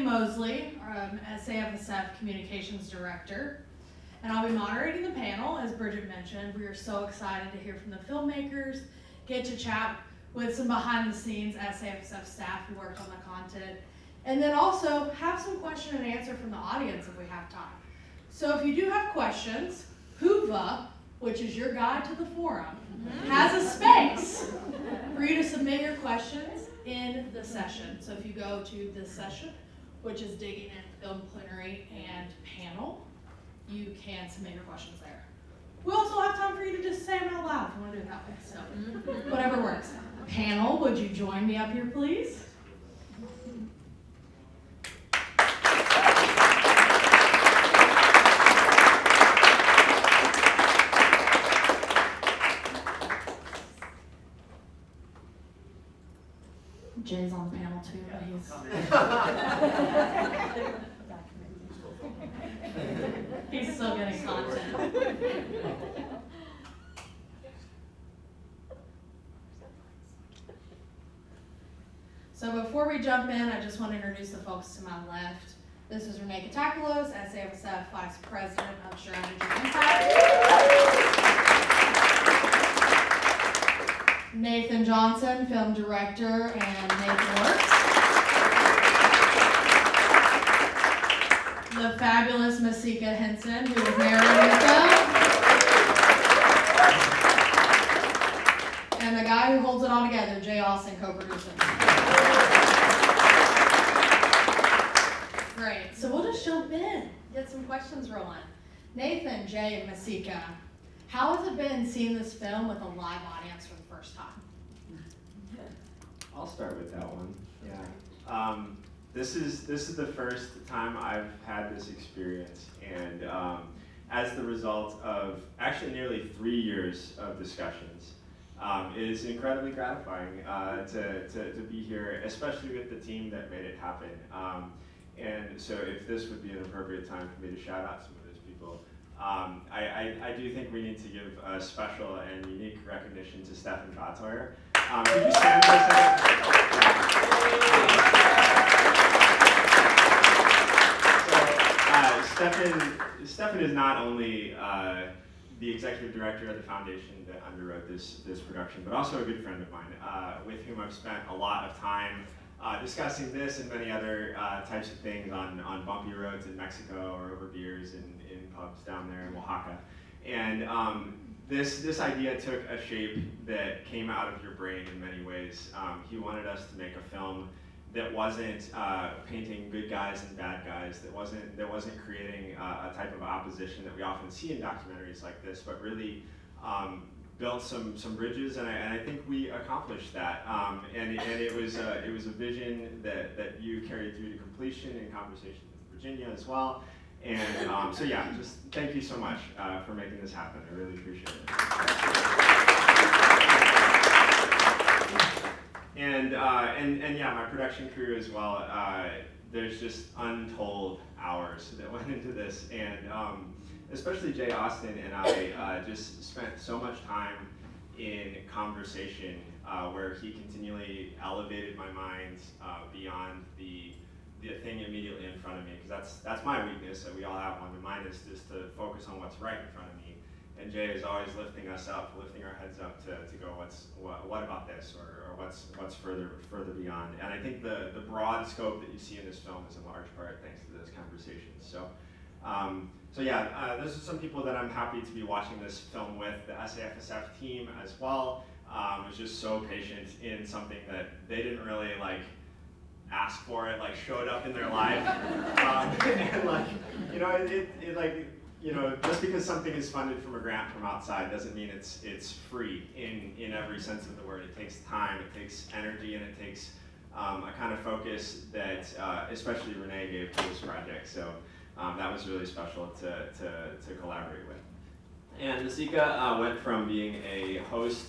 Mosley, SAFSF Communications Director, and I'll be moderating the panel. As Bridget mentioned, we are so excited to hear from the filmmakers, get to chat with some behind-the-scenes SAFSF staff who worked on the content, and then also have some question and answer from the audience if we have time. So if you do have questions, Hoova, which is your guide to the forum, has a space for you to submit your questions in the session. So if you go to this session, which is digging in film plenary and panel, you can submit your questions there. We also have time for you to just say them out loud if you want to do it that way. So whatever works. Panel, would you join me up here, please? Jay's on the panel too, but he's still getting content. So before we jump in, I just want to introduce the folks to my left. This is Renee Catacalos, SAFSF Vice President of Strategy and Impact. Nathan Johnson, Film Director and Nathan.works. The fabulous Masika Henson, who is narrating the film. And the guy who holds it all together, Jay Austin, co-producing. Great, so we'll just jump in, get some questions rolling. Nathan, Jay, and Masika, how has it been seeing this film with a live audience for the first time? I'll start with that one. Yeah. This is the first time I've had this experience, and as the result of actually nearly 3 years of discussions, it is incredibly gratifying to be here, especially with the team that made it happen. And so if this would be an appropriate time for me to shout out some of those people, I do think we need to give a special and unique recognition to Stefan Vatheuer. Could you stand for a second? Stefan is not only the executive director of the foundation that underwrote this production, but also a good friend of mine, with whom I've spent a lot of time discussing this and many other types of things on bumpy roads in Mexico or over beers in pubs down there in Oaxaca. And this idea took a shape that came out of your brain in many ways. He wanted us to make a film that wasn't painting good guys and bad guys, that wasn't creating a type of opposition that we often see in documentaries like this, but really built some bridges, and I think we accomplished that. And it was a vision that you carried through to completion in conversation with Virginia as well. And so yeah, just thank you so much for making this happen. I really appreciate it. And yeah, my production crew as well. There's just untold hours that went into this, and especially Jay Austin and I just spent so much time in conversation where he continually elevated my mind beyond the thing immediately in front of me, because that's my weakness, that we all have one. Mine is just to focus on what's right in front of me, and Jay is always lifting us up, lifting our heads up to go, what about this, or what's further beyond. And I think the broad scope that you see in this film is in large part thanks to those conversations. So yeah, those are some people that I'm happy to be watching this film with. The SAFSF team as well was just so patient in something that they didn't really ask for. It showed up in their life, and just because something is funded from a grant from outside doesn't mean it's free in every sense of the word. It takes time, it takes energy, and it takes a kind of focus that especially Renee gave to this project. So that was really special to collaborate with. And Masika went from being a host,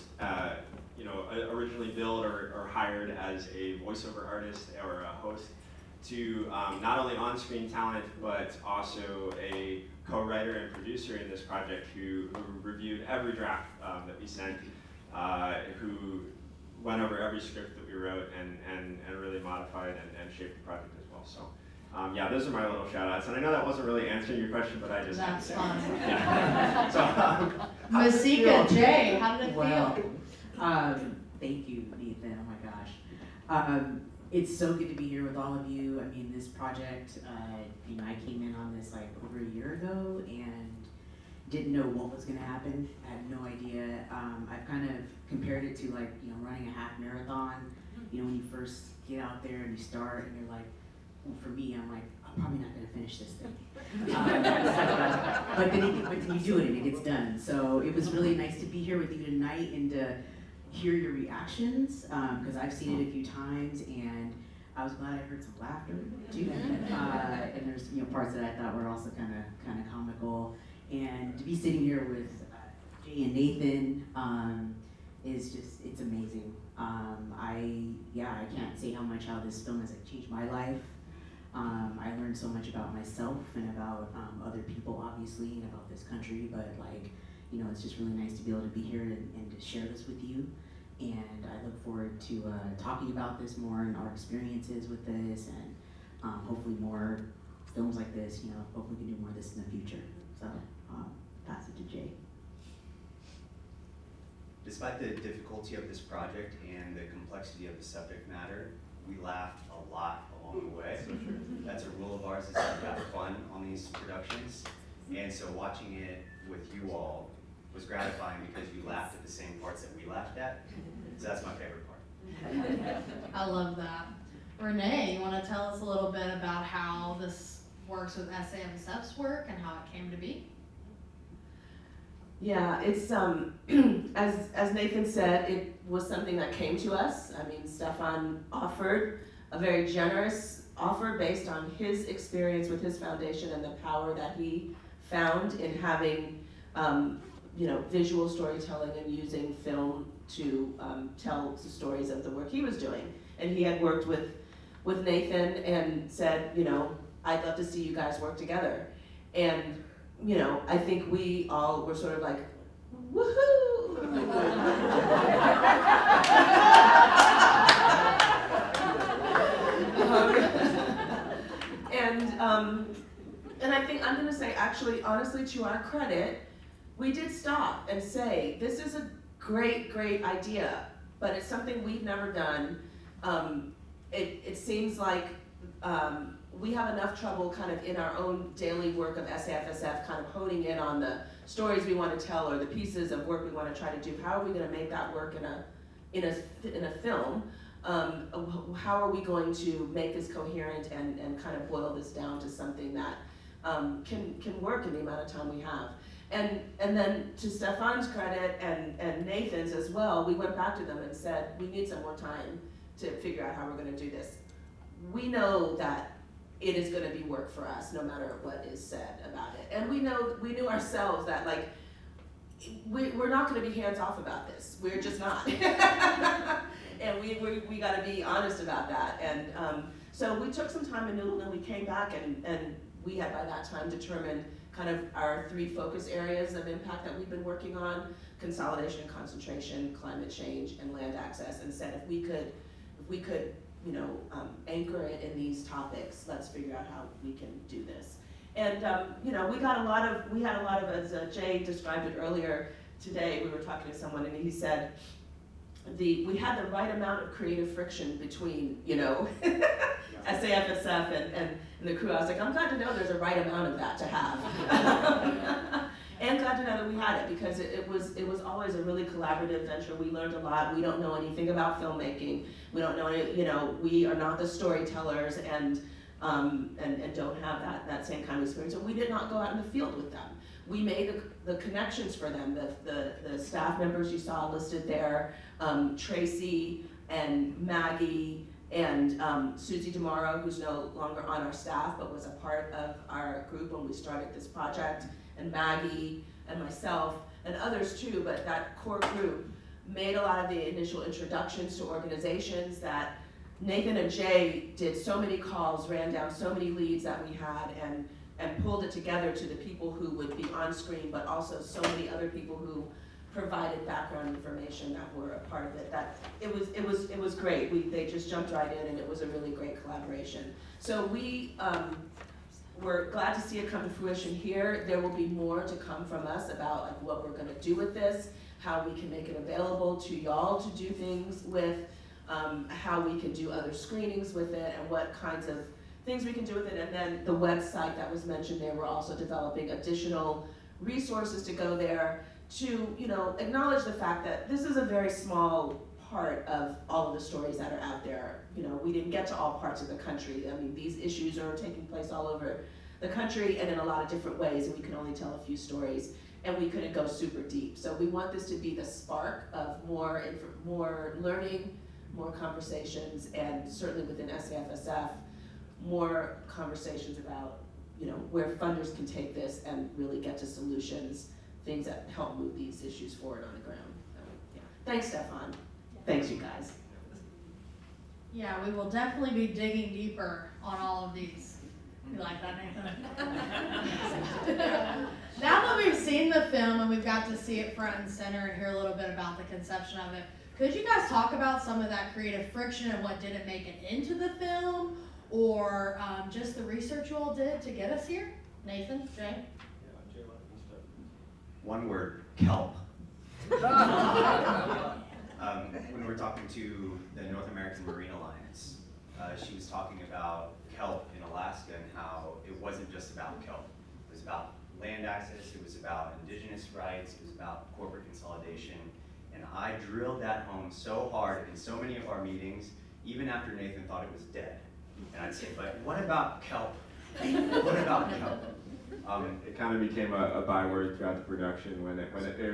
originally billed or hired as a voiceover artist or a host, to not only on-screen talent, but also a co-writer and producer in this project who reviewed every draft that we sent, who went over every script that we wrote and really modified and shaped the project as well. So yeah, those are my little shout outs. And I know that wasn't really answering your question, but I just had to That's say fine. it. Yeah. So, how does it Masika, feel? Jay, how did it Well, feel? thank you, Nathan. Oh my gosh. It's so good to be here with all of you. I mean, this project, I came in on this like over a year ago and didn't know what was going to happen. I had no idea. I've kind of compared it to like, running a half marathon. When you first get out there and you start and you're like, well, for me, I'm like, I'm probably not going to finish this thing. But then you do it and it gets done. So it was really nice to be here with you tonight and to hear your reactions, because I've seen it a few times and I was glad I heard some laughter too. And there's parts that I thought were also kind of comical. And to be sitting here with Jay and Nathan is just, it's amazing. I can't say how this film has changed my life. I learned so much about myself and about other people, obviously, and about this country, but it's just really nice to be able to be here and to share this with you. And I look forward to talking about this more and our experiences with this, and hopefully more films like this. Hopefully we can do more of this in the future. So, pass it to Jay. Despite the difficulty of this project and the complexity of the subject matter, we laughed a lot along the way. That's a rule of ours, is to have fun on these productions. And so watching it with you all was gratifying because you laughed at the same parts that we laughed at. So that's my favorite part. I love that. Renee, you want to tell us a little bit about how this works with SAFSF's work and how it came to be? Yeah, it's as Nathan said, it was something that came to us. I mean, Stefan offered a very generous offer based on his experience with his foundation and the power that he found in having visual storytelling and using film to tell the stories of the work he was doing. And he had worked with Nathan and said, I'd love to see you guys work together. And I think we all were sort of like, woohoo! And I think I'm gonna say, actually, honestly, to our credit, we did stop and say, this is a great, great idea, but it's something we've never done. It seems like we have enough trouble kind of in our own daily work of SAFSF kind of honing in on the stories we want to tell or the pieces of work we want to try to do. How are we going to make that work in a film? How are we going to make this coherent and kind of boil this down to something that can work in the amount of time we have? And then to Stefan's credit and Nathan's as well, we went back to them and said, we need some more time to figure out how we're going to do this. We know that it is going to be work for us no matter what is said about it. And we knew ourselves that we're not going to be hands off about this. We're just not. And we got to be honest about that. And so we took some time and noodled, and we came back and we had by that time determined kind of our 3 focus areas of impact that we've been working on: consolidation and concentration, climate change, and land access, and said if we could anchor it in these topics, let's figure out how we can do this. And we had a lot of, as Jay described it earlier today, we were talking to someone and he said, we had the right amount of creative friction between, SAFSF and the crew. I was like, I'm glad to know there's a right amount of that to have. And glad to know that we had it, because it was always a really collaborative venture. We learned a lot. We don't know anything about filmmaking. We don't know we are not the storytellers and don't have that same kind of experience. So we did not go out in the field with them. We made the connections for them. The staff members you saw listed there, Tracy and Maggie and Susie Demaro, who's no longer on our staff but was a part of our group when we started this project, and Maggie and myself and others too, but that core group made a lot of the initial introductions to organizations. That Nathan and Jay did so many calls, ran down so many leads that we had, and pulled it together to the people who would be on screen, but also so many other people who provided background information. Foundation that were a part of it. That it was great. They just jumped right in, and it was a really great collaboration. So we're glad to see it come to fruition here. There will be more to come from us about like what we're going to do with this, how we can make it available to y'all to do things with, how we can do other screenings with it, and what kinds of things we can do with it. And then the website that was mentioned there, we're also developing additional resources to go there to, you know, acknowledge the fact that this is a very small part of all of the stories that are out there. You know, we didn't get to all parts of the country. I mean, these issues are taking place all over the country and in a lot of different ways, and we can only tell a few stories, and we couldn't go super deep. So we want this to be the spark of more learning, more conversations, and certainly within SAFSF, more conversations about, you know, where funders can take this and really get to solutions, things that help move these issues forward on the ground. So, yeah. Thanks, Stefan. Thanks, you guys. Yeah, we will definitely be digging deeper on all of these. You like that, Nathan? Now that we've seen the film and we've got to see it front and center and hear a little bit about the conception of it, could you guys talk about some of that creative friction and what didn't make it into the film, or just the research you all did to get us here? Nathan, Jay? One word, kelp. When we were talking to the North American Marine Alliance, she was talking about kelp in Alaska and how it wasn't just about kelp. It was about land access, it was about indigenous rights, it was about corporate consolidation. And I drilled that home so hard in so many of our meetings, even after Nathan thought it was dead. And I'd say, but what about kelp? What about kelp? It kind of became a byword throughout the production when it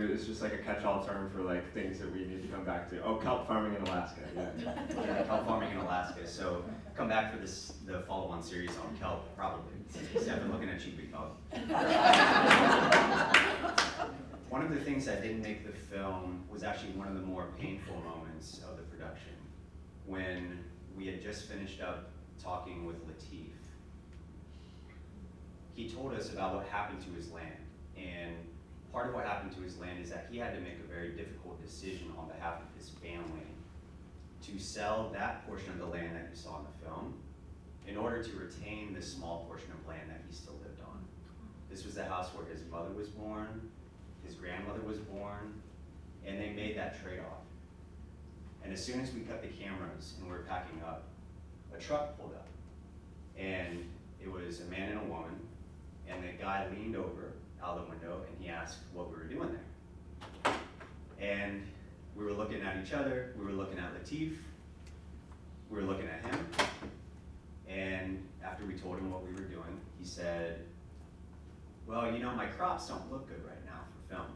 was just like a catch-all term for like things that we need to come back to. Oh, kelp farming in Alaska. Yeah, kelp farming in Alaska. So come back for the follow-on series on kelp, probably. See, I've been looking at you, big dog. One of the things that didn't make the film was actually one of the more painful moments of the production, when we had just finished up talking with Latif. He told us about what happened to his land, and part of what happened to his land is that he had to make a very difficult decision on behalf of his family to sell that portion of the land that you saw in the film in order to retain the small portion of land that he still lived on. This was the house where his mother was born, his grandmother was born, and they made that trade-off. And as soon as we cut the cameras and we were packing up, a truck pulled up, and it was a man and a woman, and the guy leaned over out the window and he asked what we were doing there. And we were looking at each other, we were looking at Latif, we were looking at him, and after we told him what we were doing, he said, well, you know, my crops don't look good right now for film.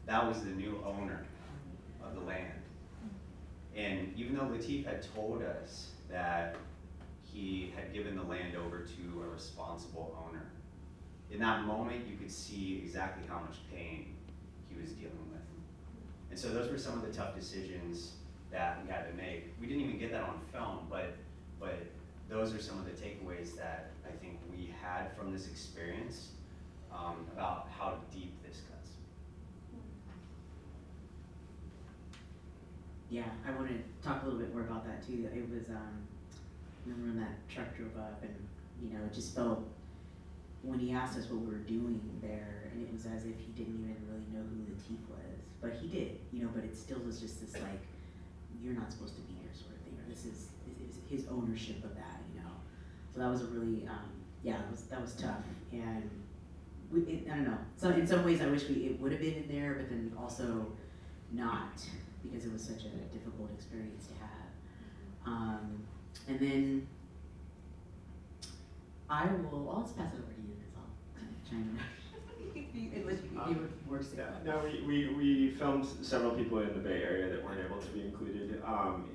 That was the new owner of the land. And even though Latif had told us that he had given the land over to a responsible owner, in that moment you could see exactly how much pain he was dealing with. And so those were some of the tough decisions that we had to make. We didn't even get that on film, but those are some of the takeaways that I think we had from this experience about how deep this cuts. Yeah, I want to talk a little bit more about that too. It was, remember when that truck drove up, and you know, it just felt, when he asked us what we were doing there, and it was as if he didn't even really know who Latif was, but he did, you know, but it still was just this like, you're not supposed to be here sort of thing, or this is his ownership of that, you know. So that was a really, yeah, that was tough, and I don't know. So in some ways, I wish it would have been in there, but then also not, because it was such a difficult experience to have. And then I'll just pass it over to you, because I'll chime in. Unless you would work Yeah, no, we filmed several people in the Bay Area that weren't able to be included.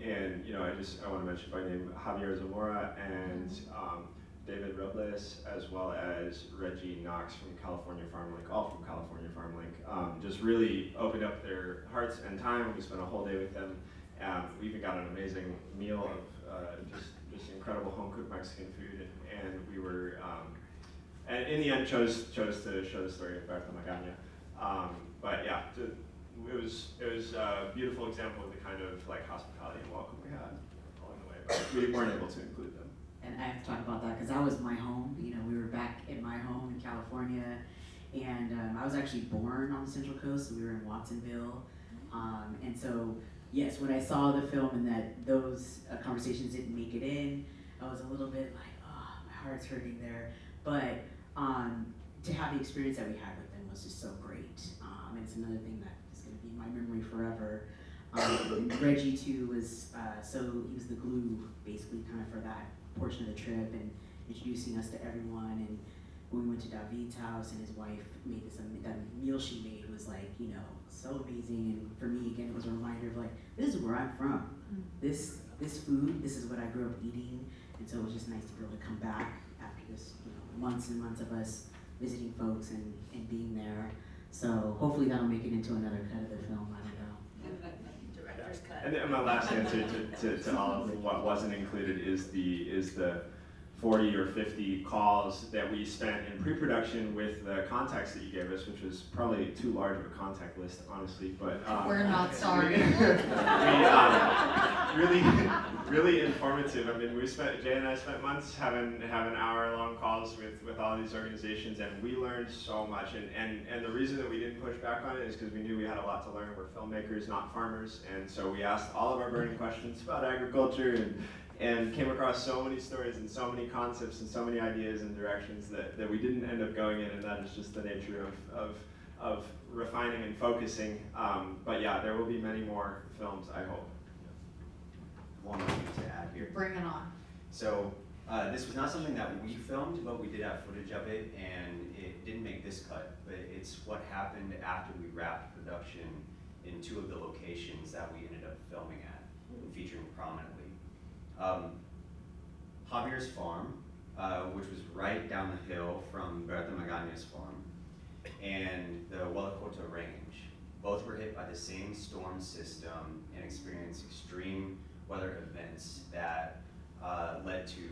And you know, I want to mention by name Javier Zamora and David Robles, as well as Reggie Knox from California Farm Link, all from California Farm Link. Just really opened up their hearts and time. We spent a whole day with them. We even got an amazing meal of just incredible home-cooked Mexican food, and we were, and in the end chose to show the story of Berta Magana. But yeah, it was a beautiful example of the kind of like hospitality and welcome we had along the way, but we weren't able to include them. And I have to talk about that because that was my home. You know, we were back in my home in California, and I was actually born on the Central Coast, so we were in Watsonville. And so, yes, when I saw the film and that those conversations didn't make it in, I was a little bit like, oh, my heart's hurting there. But to have the experience that we had with them was just so great. And it's another thing that is going to be in my memory forever. Reggie too was, so he was the glue basically kind of for that portion of the trip and introducing us to everyone. And when we went to David's house and his wife made this, that meal she made was like, you know, so amazing. And for me, again, it was a reminder of like, this is where I'm from. This food, this is what I grew up eating. And so it was just nice to be able to come back after this, you know, months and months of us visiting folks and being there. So hopefully that'll make it into another cut of the film, I don't know. Director's cut. And my last answer to all of what wasn't included is the 40 or 50 calls that we spent in pre-production with the contacts that you gave us, which was probably too large of a contact list, honestly. But We're not sorry. really informative. I mean, Jay and I spent months having hour-long calls with all these organizations, and we learned so much. And the reason that we didn't push back on it is because we knew we had a lot to learn. We're filmmakers, not farmers, and so we asked all of our burning questions about agriculture and came across so many stories and so many concepts and so many ideas and directions that we didn't end up going in, and that is just the nature of refining and focusing. But yeah, there will be many more films, I hope. One more thing to add here. Bring it on. So this was not something that we filmed, but we did have footage of it, and it didn't make this cut, but it's what happened after we wrapped production in 2 of the locations that we ended up filming at and featuring prominently. Javier's farm, which was right down the hill from Vatheuer's farm, and the Hualacota Range. Both were hit by the same storm system and experienced extreme weather events that led to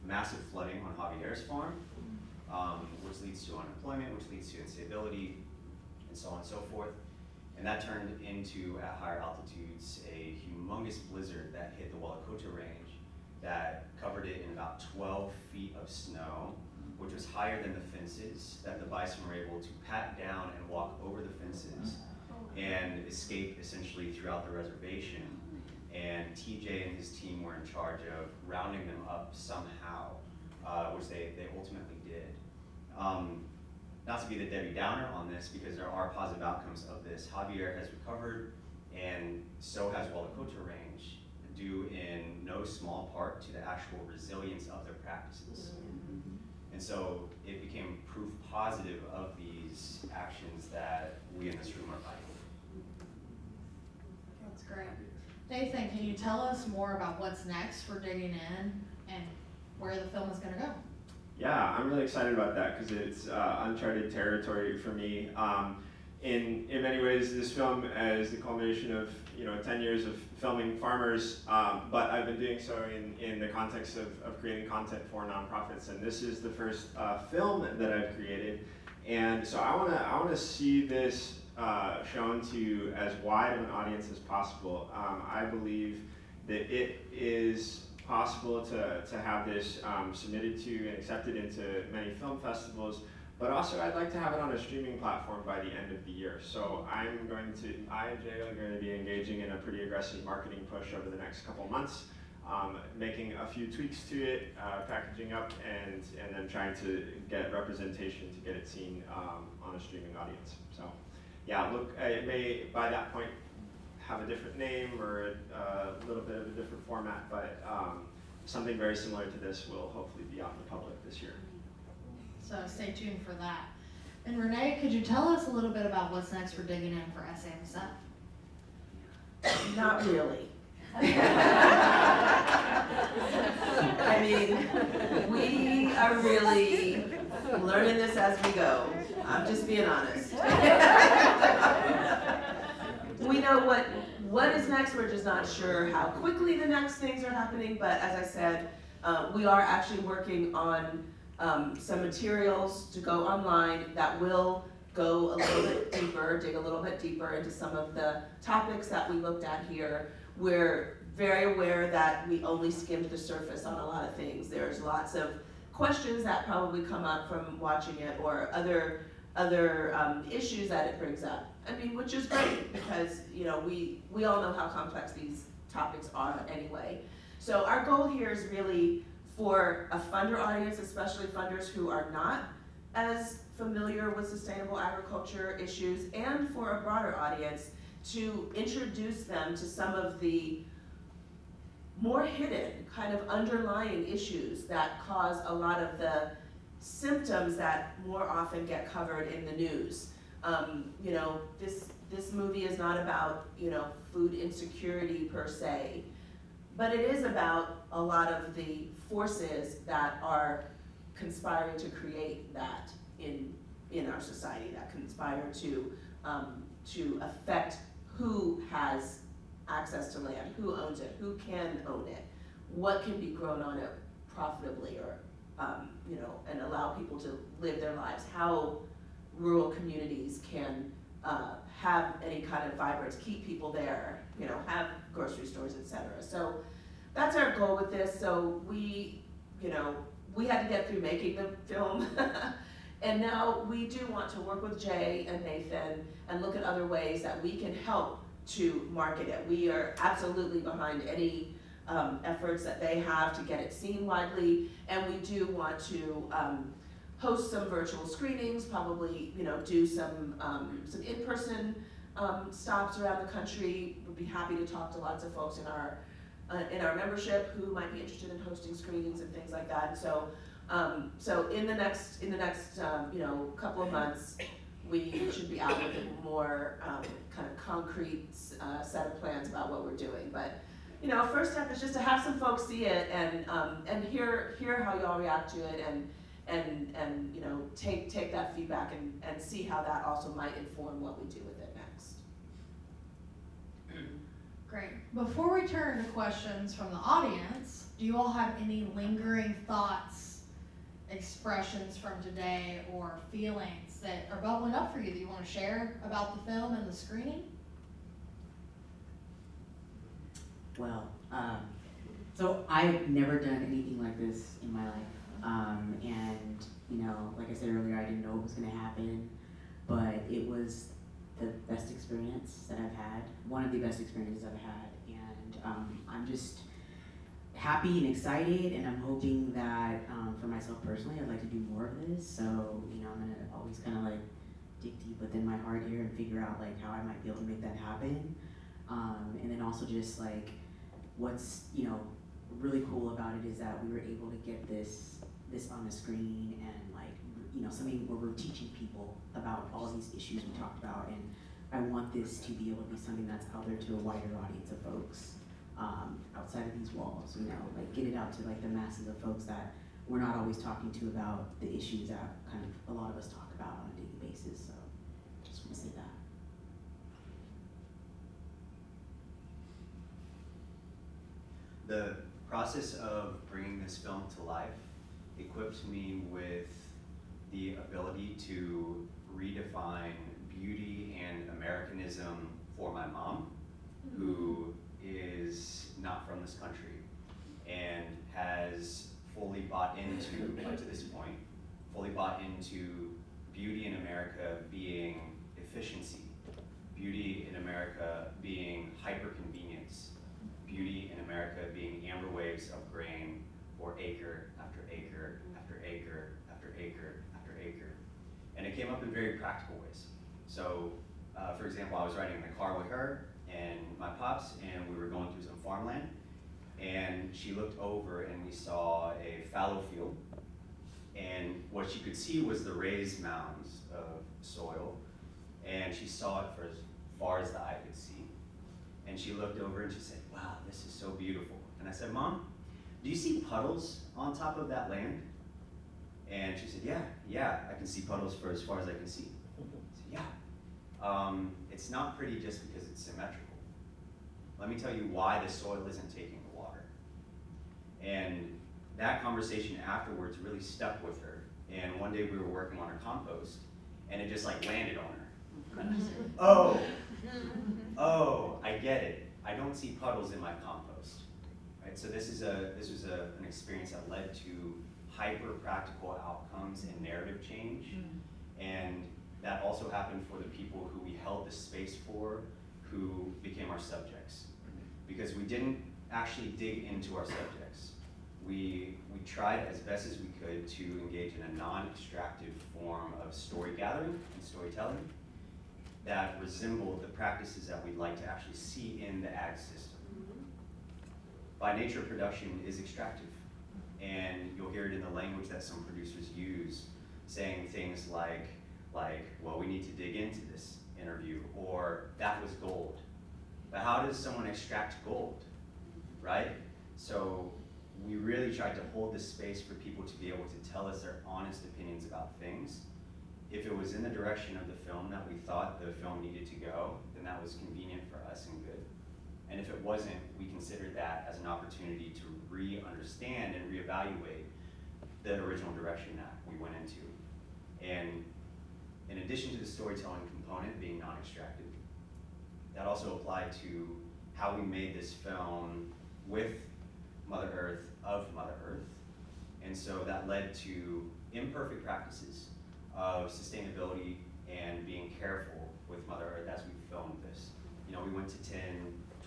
massive flooding on Javier's farm, which leads to unemployment, which leads to instability, and so on and so forth. And that turned into, at higher altitudes, a humongous blizzard that hit the Hualacota Range that covered it in about 12 feet of snow, which was higher than the fences that the bison were able to pat down and walk over the fences and escape essentially throughout the reservation. And TJ and his team were in charge of rounding them up somehow, which they ultimately did. Not to be the Debbie Downer on this, because there are positive outcomes of this. Javier has recovered, and so has Hualacota Range, due in no small part to the actual resilience of their practices. And so it became proof positive of these actions that we in this room are fighting. That's great. Nathan, can you tell us more about what's next for Digging In and where the film is going to go? Yeah, I'm really excited about that because it's uncharted territory for me. In many ways, this film is the culmination of 10 years of filming farmers, but I've been doing so in the context of creating content for nonprofits, and this is the first film that I've created, and so I want to see this shown to as wide of an audience as possible. I believe that it is possible to have this submitted to and accepted into many film festivals, but also I'd like to have it on a streaming platform by the end of the year. So I and Jay are going to be engaging in a pretty aggressive marketing push over the next couple months, making a few tweaks to it, packaging up, and then trying to get representation to get it seen on a streaming audience. So yeah, look, it may by that point have a different name or a little bit of a different format, but something very similar to this will hopefully be out in the public this year. So stay tuned for that. And Renee, could you tell us a little bit about what's next for Digging In for SAFSF? Not really. I mean, we are really learning this as we go. I'm just being honest. We know what is next, we're just not sure how quickly the next things are happening, but as I said, we are actually working on some materials to go online that will go a little bit deeper, dig a little bit deeper into some of the topics that we looked at here. We're very aware that we only skimmed the surface on a lot of things. There's lots of questions that probably come up from watching it, or other issues that it brings up. I mean, which is great, because we all know how complex these topics are anyway. So our goal here is really for a funder audience, especially funders who are not as familiar with sustainable agriculture issues, and for a broader audience, to introduce them to some of the more hidden, kind of underlying issues that cause a lot of the symptoms that more often get covered in the news. This movie is not about, food insecurity per se, but it is about a lot of the forces that are conspiring to create that in our society, that conspire to affect who has access to land, who owns it, who can own it, what can be grown on it profitably, or and allow people to live their lives, how rural communities can have any kind of vibrance, keep people there, have grocery stores, etc. So that's our goal with this. So we had to get through making the film, and now we do want to work with Jay and Nathan and look at other ways that we can help to market it. We are absolutely behind any efforts that they have to get it seen widely, and we do want to host some virtual screenings, probably do some in-person stops around the country. We'd be happy to talk to lots of folks in our membership who might be interested in hosting screenings and things like that. So in the next couple of months, we should be out with a more kind of concrete set of plans about what we're doing. But first step is just to have some folks see it and hear how y'all react to it, and take that feedback and see how that also might inform what we do with it next. Great. Before we turn to questions from the audience, do you all have any lingering thoughts, expressions from today, or feelings that are bubbling up for you that you want to share about the film and the screening? Well, so I've never done anything like this in my life. And, like I said earlier, I didn't know what was going to happen, but it was the best experience that I've had, one of the best experiences I've had. And I'm just happy and excited, and I'm hoping that for myself personally, I'd like to do more of this. So, I'm going to always kind of like dig deep within my heart here and figure out like how I might be able to make that happen. And then also just like what's, really cool about it is that we were able to get this on the screen, and like, something where we're teaching people about all these issues we talked about. And I want this to be able to be something that's out there to a wider audience of folks outside of these walls, like get it out to like the masses of folks that we're not always talking to about the issues that kind of a lot of us talk about on a daily basis. So just want to say that. The process of bringing this film to life equipped me with the ability to redefine beauty and Americanism for my mom, who is not from this country and has fully bought into, up to this point, fully bought into beauty in America being efficiency, beauty in America being hyper-convenience, beauty in America being amber waves of grain for acre after acre after acre after acre after acre. And it came up in very practical ways. So, for example, I was riding in the car with her and my pops, and we were going through some farmland, and she looked over and we saw a fallow field, and what she could see was the raised mounds of soil, and she saw it for as far as the eye could see. And she looked over and she said, "Wow, this is so beautiful." And I said, "Mom, do you see puddles on top of that land?" And she said, yeah, I can see puddles for as far as I can see. I said, "Yeah, it's not pretty just because it's symmetrical. Let me tell you why the soil isn't taking the water." And that conversation afterwards really stuck with her. And one day we were working on her compost, and it just like landed on her. Oh, I get it. I don't see puddles in my compost, right? So this was an experience that led to hyper practical outcomes and narrative change, and that also happened for the people who we held the space for, who became our subjects, because we didn't actually dig into our subjects. We tried as best as we could to engage in a non-extractive form of story gathering and storytelling that resembled the practices that we'd like to actually see in the ag system. By nature, production is extractive, and you'll hear it in the language that some producers use, saying things like, well, we need to dig into this interview, or that was gold. But how does someone extract gold, right? So we really tried to hold this space for people to be able to tell us their honest opinions about things. If it was in the direction of the film that we thought the film needed to go, then that was convenient for us and good. And if it wasn't, we considered that as an opportunity to re-understand and reevaluate the original direction that we went into. And in addition to the storytelling component being non-extractive, that also applied to how we made this film with Mother Earth, of Mother Earth. And so that led to imperfect practices of sustainability and being careful with Mother Earth as we filmed this. You know, we went to 10,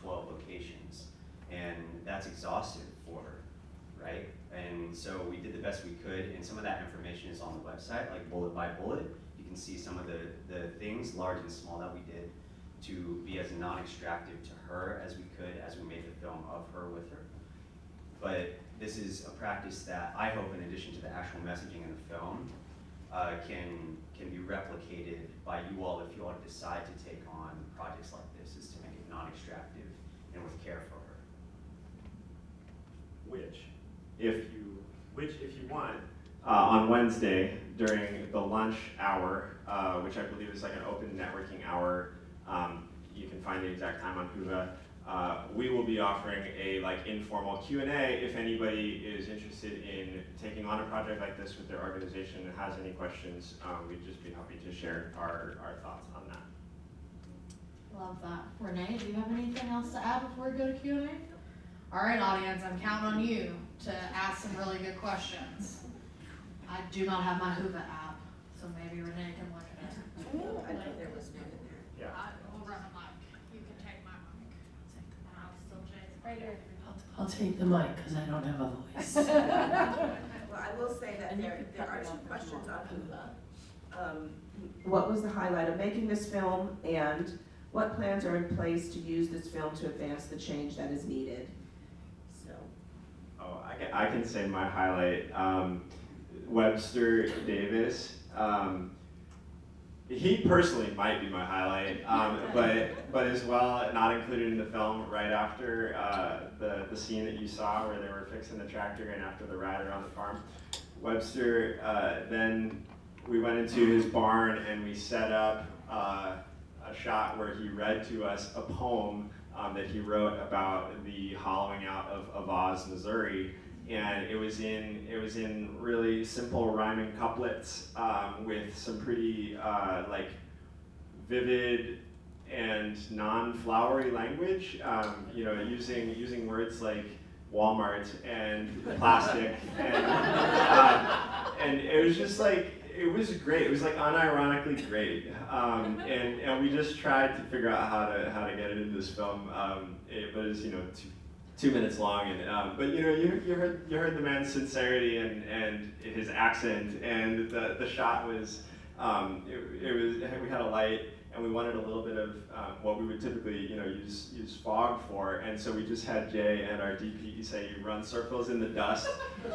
12 locations, and that's exhaustive for her, right? And so we did the best we could, and some of that information is on the website, like bullet by bullet. You can see some of the things, large and small, that we did to be as non-extractive to her as we could as we made the film of her with her. But this is a practice that I hope, in addition to the actual messaging in the film, can be replicated by you all if you all decide to take on projects like this, is to make it non-extractive and with care for her. Which, if you want, on Wednesday during the lunch hour, which I believe is like an open networking hour, you can find the exact time on Whova. We will be offering a informal Q&A if anybody is interested in taking on a project like this with their organization and has any questions. We'd just be happy to share our thoughts on that. Love that. Renee, do you have anything else to add before we go to Q&A? All right, audience, I'm counting on you to ask some really good questions. I do not have my Whova app, so maybe Renee can look at it. I know there was one in there. Yeah. We'll run a mic. You can take my mic. I'll still Jay's right here. I'll take the mic because I don't have a voice. Well, I will say that there are some questions on Whova. What was the highlight of making this film, and what plans are in place to use this film to advance the change that is needed? So. Oh, I can say my highlight. Webster Davis. He personally might be my highlight, but as well, not included in the film, right after the scene that you saw where they were fixing the tractor and after the ride around the farm. Webster, then we went into his barn and we set up a shot where he read to us a poem that he wrote about the hollowing out of Oz, Missouri. And it was in really simple rhyming couplets with some pretty vivid and non-flowery language. Using words like Walmart and plastic, and it was just it was great. It was unironically great, and we just tried to figure out how to get it into this film. But it's 2 minutes long, and but you heard the man's sincerity and his accent, and the shot was we had a light, and we wanted a little bit of what we would typically use fog for, and so we just had Jay and our DP say run circles in the dust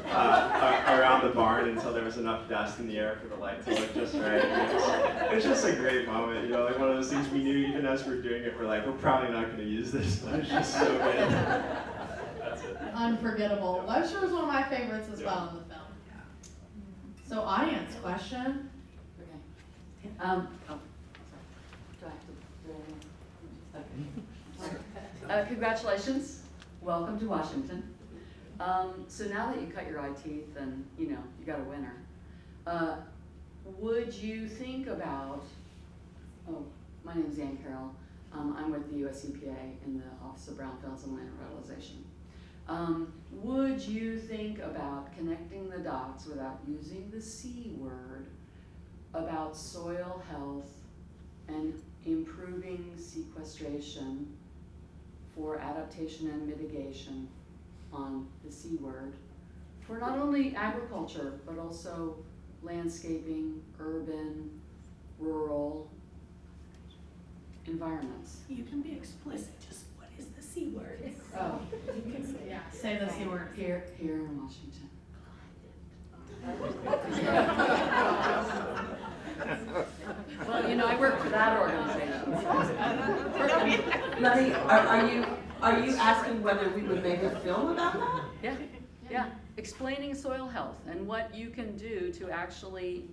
around the barn until there was enough dust in the air for the light to look just right. It was just a great moment, one of those things we knew even as we're doing it, we're probably not going to use this, but it's just so good. That's it. Unforgettable. Webster was one of my favorites as well in the film. So audience question. Okay. Do I have to? Congratulations. Welcome to Washington. So now that you cut your eye teeth and you got a winner, would you think about, my name's Ann Carroll. I'm with the US EPA in the Office of Brownfields and Land Revitalization. Would you think about connecting the dots without using the C word about soil health and improving sequestration for adaptation and mitigation on the C word for not only agriculture, but also landscaping, urban, rural environments? You can be explicit, just what is the C word? Oh, You can say, yeah, say the C word. here in Washington. Well, I work for that organization. Lenny, are you asking whether we would make a film about that? Yeah, explaining soil health and what you can do to actually,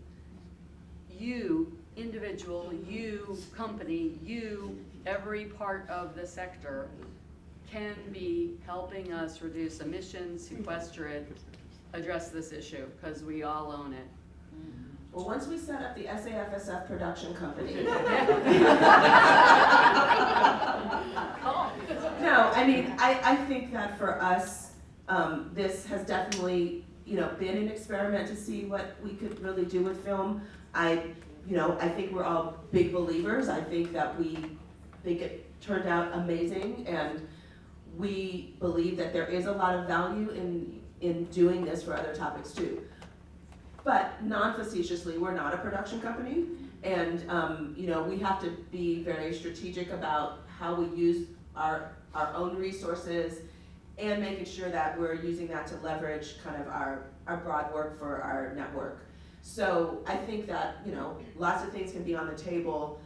you individual, you company, you every part of the sector can be helping us reduce emissions, sequester it, address this issue, because we all own it. Well, once we set up the SAFSF production company. No, I mean, I think that for us, this has definitely, been an experiment to see what we could really do with film. I think we're all big believers. I think that we think it turned out amazing, and we believe that there is a lot of value in doing this for other topics too. But non-facetiously, we're not a production company, and we have to be very strategic about how we use our own resources and making sure that we're using that to leverage kind of our broad work for our network. So I think that, lots of things can be on the table.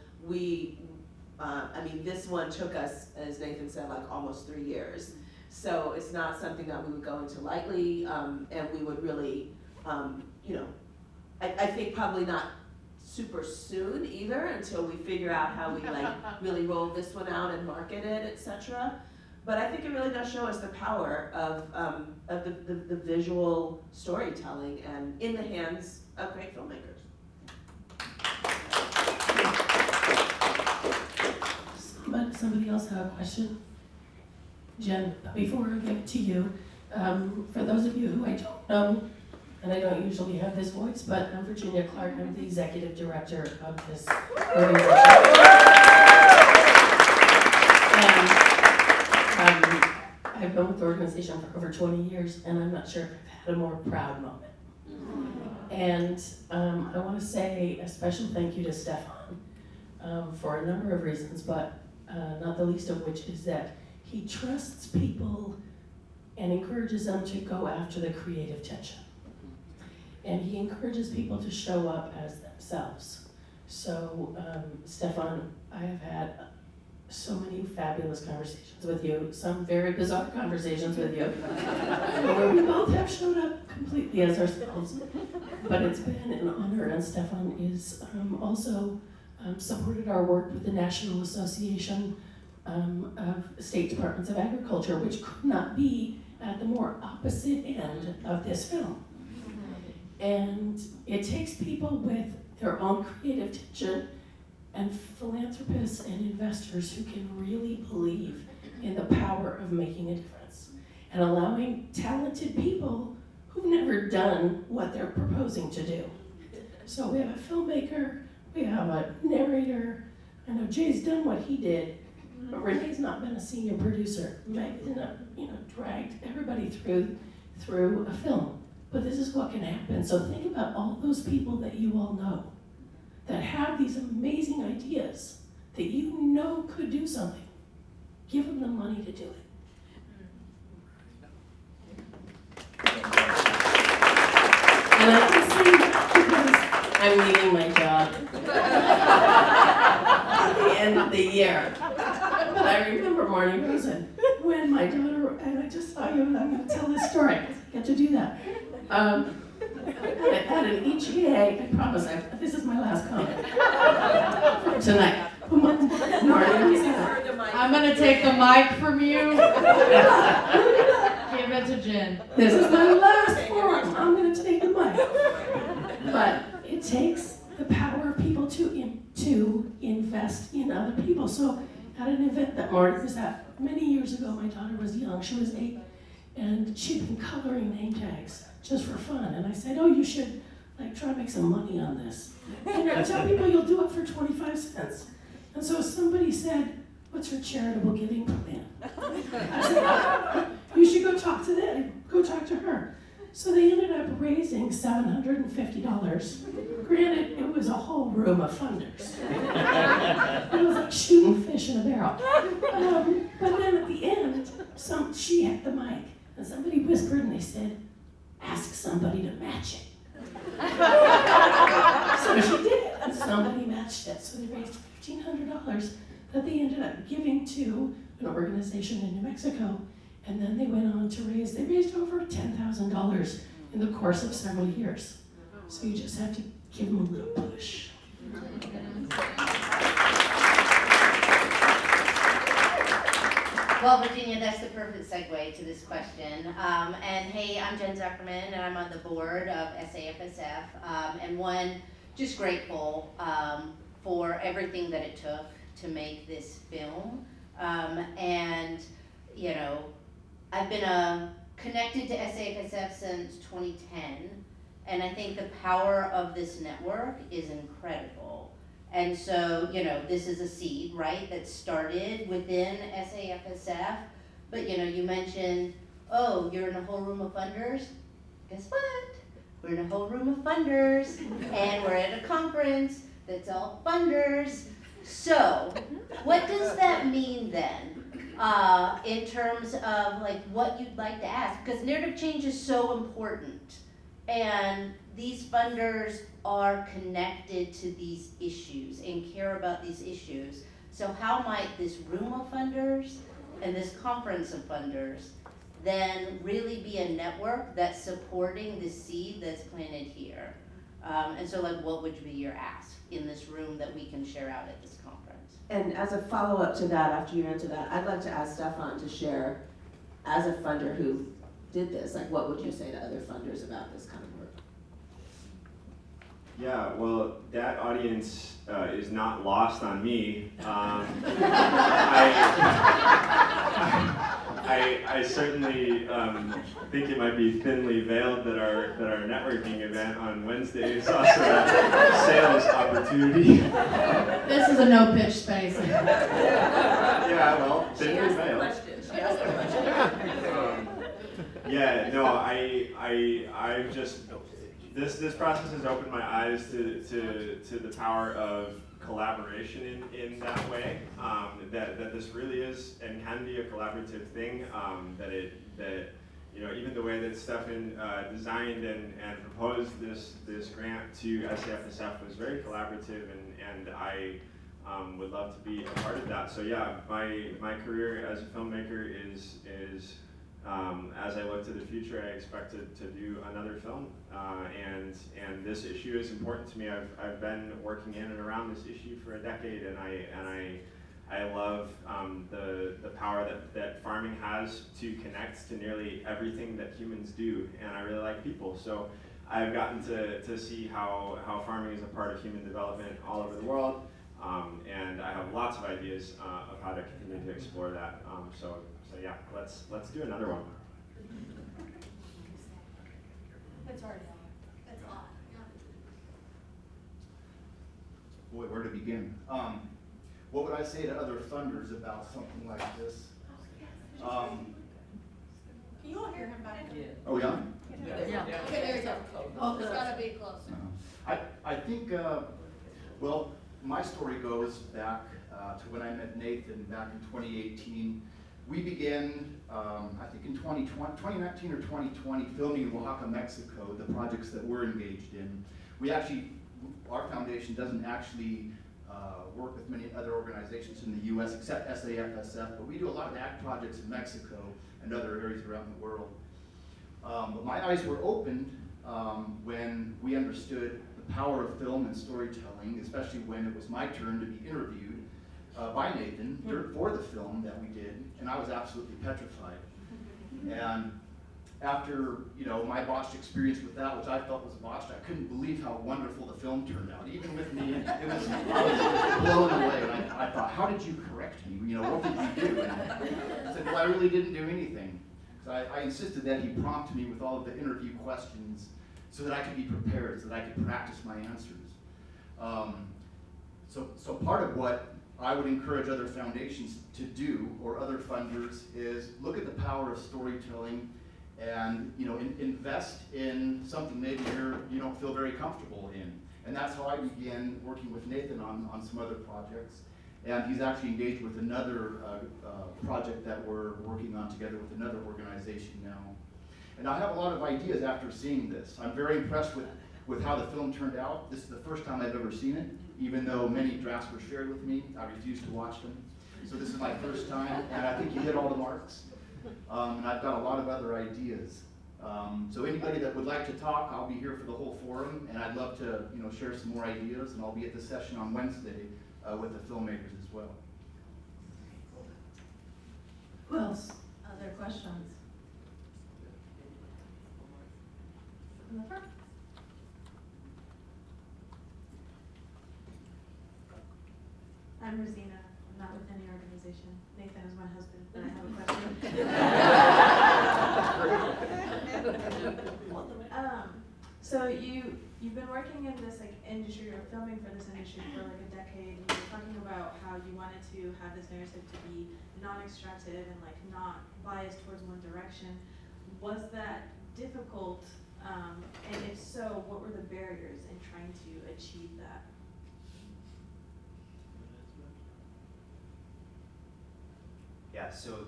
This one took us, as Nathan said, like almost 3 years. So it's not something that we would go into lightly, and we would really, I think probably not super soon either until we figure out how we really roll this one out and market it, etc. But I think it really does show us the power of the visual storytelling and in the hands of great filmmakers. Somebody else have a question? Jen, before I give it to you, for those of you who I don't know, and I don't usually have this voice, but I'm Virginia Clark. I'm the executive director of this organization. And I've been with the organization for over 20 years, and I'm not sure if I've had a more proud moment. And I want to say a special thank you to Stefan for a number of reasons, but not the least of which is that he trusts people and encourages them to go after the creative tension. And he encourages people to show up as themselves. So, Stefan, I have had so many fabulous conversations with you, some very bizarre conversations with you, where we both have shown up completely as ourselves. But it's been an honor, and Stefan is also supported our work with the National Association of State Departments of Agriculture, which could not be at the more opposite end of this film. And it takes people with their own creative tension and philanthropists and investors who can really believe in the power of making a difference and allowing talented people who've never done what they're proposing to do. So we have a filmmaker, we have a narrator. I know Jay's done what he did, but Renee's not been a senior producer. Maggie's not, dragged everybody through a film. But this is what can happen. So think about all those people that you all know that have these amazing ideas that you know could do something. Give them the money to do it. And I can say that because I'm leaving my job at the end of the year. But I remember Marnie Rosen when my daughter, and I just saw you, and I'm going to tell this story. I get to do that. At an EGA, I promise, this is my last comment for tonight. I'm gonna take the mic from you. Give it to Jen. This is my last forum. I'm gonna take the mic. But it takes the power of people to invest in other people. So at an event that morning, was that many years ago, my daughter was young, she was 8, and she'd been coloring name tags just for fun. And I said, oh, you should try to make some money on this. Tell people you'll do it for 25 cents. And so somebody said, what's her charitable giving plan? I said, oh, you should go talk to them, go talk to her. So they ended up raising $750. Granted, it was a whole room of funders. It was like shooting fish in a barrel. But then at the end, she had the mic, and somebody whispered, and they said, ask somebody to match it. So she did, and somebody matched it. So they raised $1,500 that they ended up giving to an organization in New Mexico. And then they went on to they raised over $10,000 in the course of several years. So you just have to give them a little push. Well, Virginia, that's the perfect segue to this question. And hey, I'm Jen Zuckerman, and I'm on the board of SAFSF. And just grateful for everything that it took to make this film. And, I've been connected to SAFSF since 2010, and I think the power of this network is incredible. And so, this is a seed, right, that started within SAFSF, but you mentioned, oh, you're in a whole room of funders? Guess what? We're in a whole room of funders, and we're at a conference that's all funders. So, what does that mean then? In terms of what you'd like to ask, because narrative change is so important, and these funders are connected to these issues and care about these issues. So how might this room of funders and this conference of funders then really be a network that's supporting the seed that's planted here? And so what would be your ask in this room that we can share out at this conference? And as a follow-up to that, after you answer that, I'd like to ask Stefan to share, as a funder who did this, what would you say to other funders about this kind of work? Yeah, well, that audience is not lost on me. I certainly think it might be thinly veiled that our networking event on Wednesday is also a sales opportunity. This is a no-pitch space. Yeah, well, She thinly asked the veiled. question, she asked the question. Yeah, no, I've just, this process has opened my eyes to the power of collaboration in that way, that this really is and can be a collaborative thing, that even the way that Stefan designed and proposed this grant to SAFSF was very collaborative, and I would love to be a part of that. So yeah, my career as a filmmaker is as I look to the future, I expect to do another film, and this issue is important to me. I've been working in and around this issue for a decade, and I love the power that farming has to connect to nearly everything that humans do, and I really like people. So I've gotten to see how farming is a part of human development all over the world, and I have lots of ideas of how to continue to explore that. So yeah, let's do another one. It's already on. It's on. Boy, where to begin? What would I say to other funders about something like this? Can you all hear him back there? Oh, yeah? Yeah. Okay, there you go. Oh, it's gotta be closer. I think, well, my story goes back to when I met Nathan back in 2018. We began, I think in 2019 or 2020, filming in Oaxaca, Mexico, the projects that we're engaged in. Our foundation doesn't actually work with many other organizations in the US except SAFSF, but we do a lot of ACT projects in Mexico and other areas around the world. But my eyes were opened when we understood the power of film and storytelling, especially when it was my turn to be interviewed by Nathan for the film that we did, and I was absolutely petrified. And after, my botched experience with that, which I felt was botched, I couldn't believe how wonderful the film turned out. Even with me, I was blown away. And I thought, how did you correct me? What did you do? And I said, well, I really didn't do anything. So I insisted that he prompt me with all of the interview questions so that I could be prepared, so that I could practice my answers. So part of what I would encourage other foundations to do, or other funders, is look at the power of storytelling and invest in something maybe you don't feel very comfortable in. And that's how I began working with Nathan on some other projects. And he's actually engaged with another project that we're working on together with another organization now. And I have a lot of ideas after seeing this. I'm very impressed with how the film turned out. This is the first time I've ever seen it, even though many drafts were shared with me. I refused to watch them. So this is my first time, and I think you hit all the marks. And I've got a lot of other ideas. So anybody that would like to talk, I'll be here for the whole forum, and I'd love to share some more ideas, and I'll be at the session on Wednesday with the filmmakers as well. Who else? Other questions? In the front. I'm Rosina. I'm not with any organization. Nathan is my husband, but I have a question. So you've been working in this industry, or filming for this industry for a decade, and you were talking about how you wanted to have this narrative to be non-extractive and not biased towards one direction. Was that difficult? And if so, what were the barriers in trying to achieve that? Yeah, so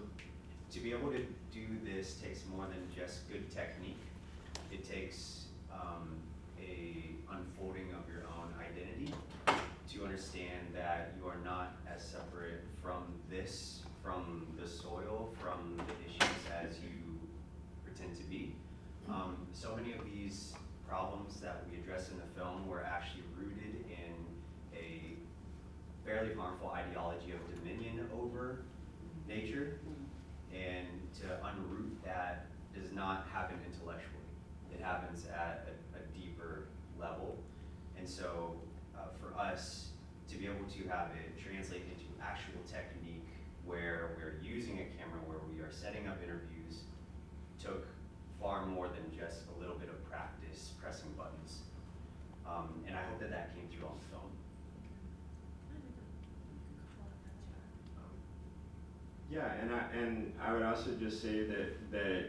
to be able to do this takes more than just good technique. It takes a unfolding of your own identity to understand that you are not as separate from this, from the soil, from the issues as you pretend to be. So many of these problems that we address in the film were actually rooted in a fairly harmful ideology of dominion over nature, and to unroot that does not happen intellectually. It happens at a deeper level. And so for us to be able to have it translate into actual technique where we're using a camera, where we are setting up interviews, took far more than just a little bit of practice pressing buttons. And I hope that came through on film. Yeah, and I would also just say that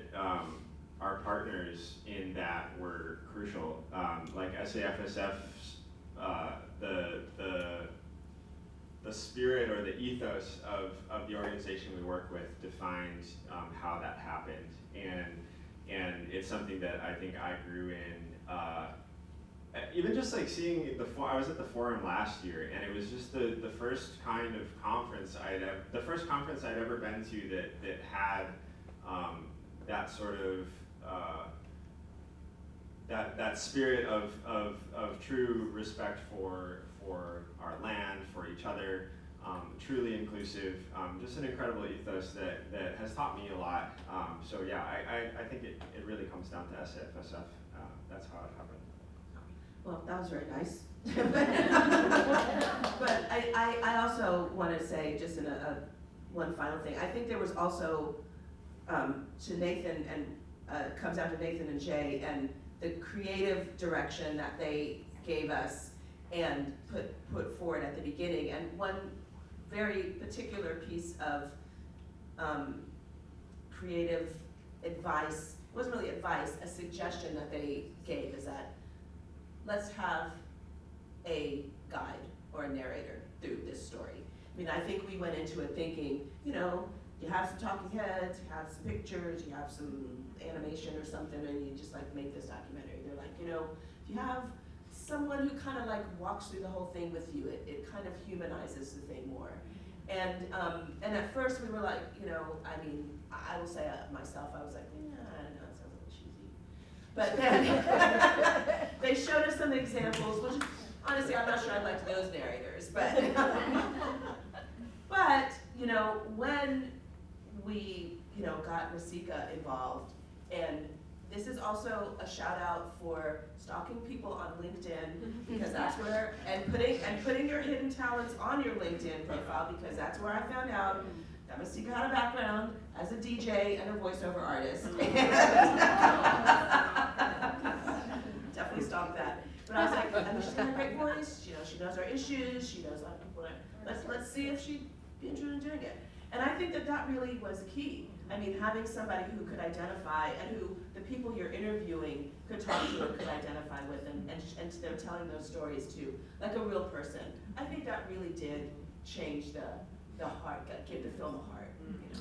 our partners in that were crucial. Like SAFSF's, the spirit or the ethos of the organization we work with defined how that happened, and it's something that I think I grew in. Even just seeing I was at the forum last year, and it was just the first kind of conference the first conference I'd ever been to that had that sort of that spirit of true respect for our land, for each other, truly inclusive, just an incredible ethos that has taught me a lot. So yeah, I think it really comes down to SAFSF. That's how it happened. Well, that was very nice. But I also want to say, just in one final thing, I think there was also, to Nathan, and comes down to Nathan and Jay, and the creative direction that they gave us and put forward at the beginning. And one very particular piece of creative advice, it wasn't really advice, a suggestion that they gave is that let's have a guide or a narrator through this story. I mean, I think we went into it thinking, you have some talking heads, you have some pictures, you have some animation or something, and you just make this documentary. They're like, if you have someone who kind of walks through the whole thing with you, it kind of humanizes the thing more. And at first we were like, I will say myself, I was like, I don't know, it sounds a little cheesy. But then they showed us some examples, which honestly I'm not sure I liked those narrators, but when we got Masika involved, And this is also a shout out for stalking people on LinkedIn, because that's where, and putting your hidden talents on your LinkedIn profile, because that's where I found out that Masika had a background as a DJ and a voiceover artist. Definitely stalked that. But I was like, I mean, she's got a great voice, you know, she knows our issues, she knows what, let's see if she'd be interested in doing it. And I think that really was key. I mean, having somebody who could identify, and who the people you're interviewing could talk to and could identify with, and they're telling those stories too, like a real person. I think that really did change the heart, give the film a heart, you know?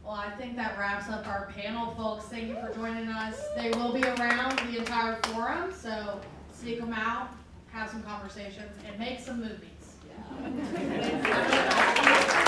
Well, I think that wraps up our panel, folks. Thank you for joining us. They will be around the entire forum, so seek them out, have some conversations, and make some movies. Yeah.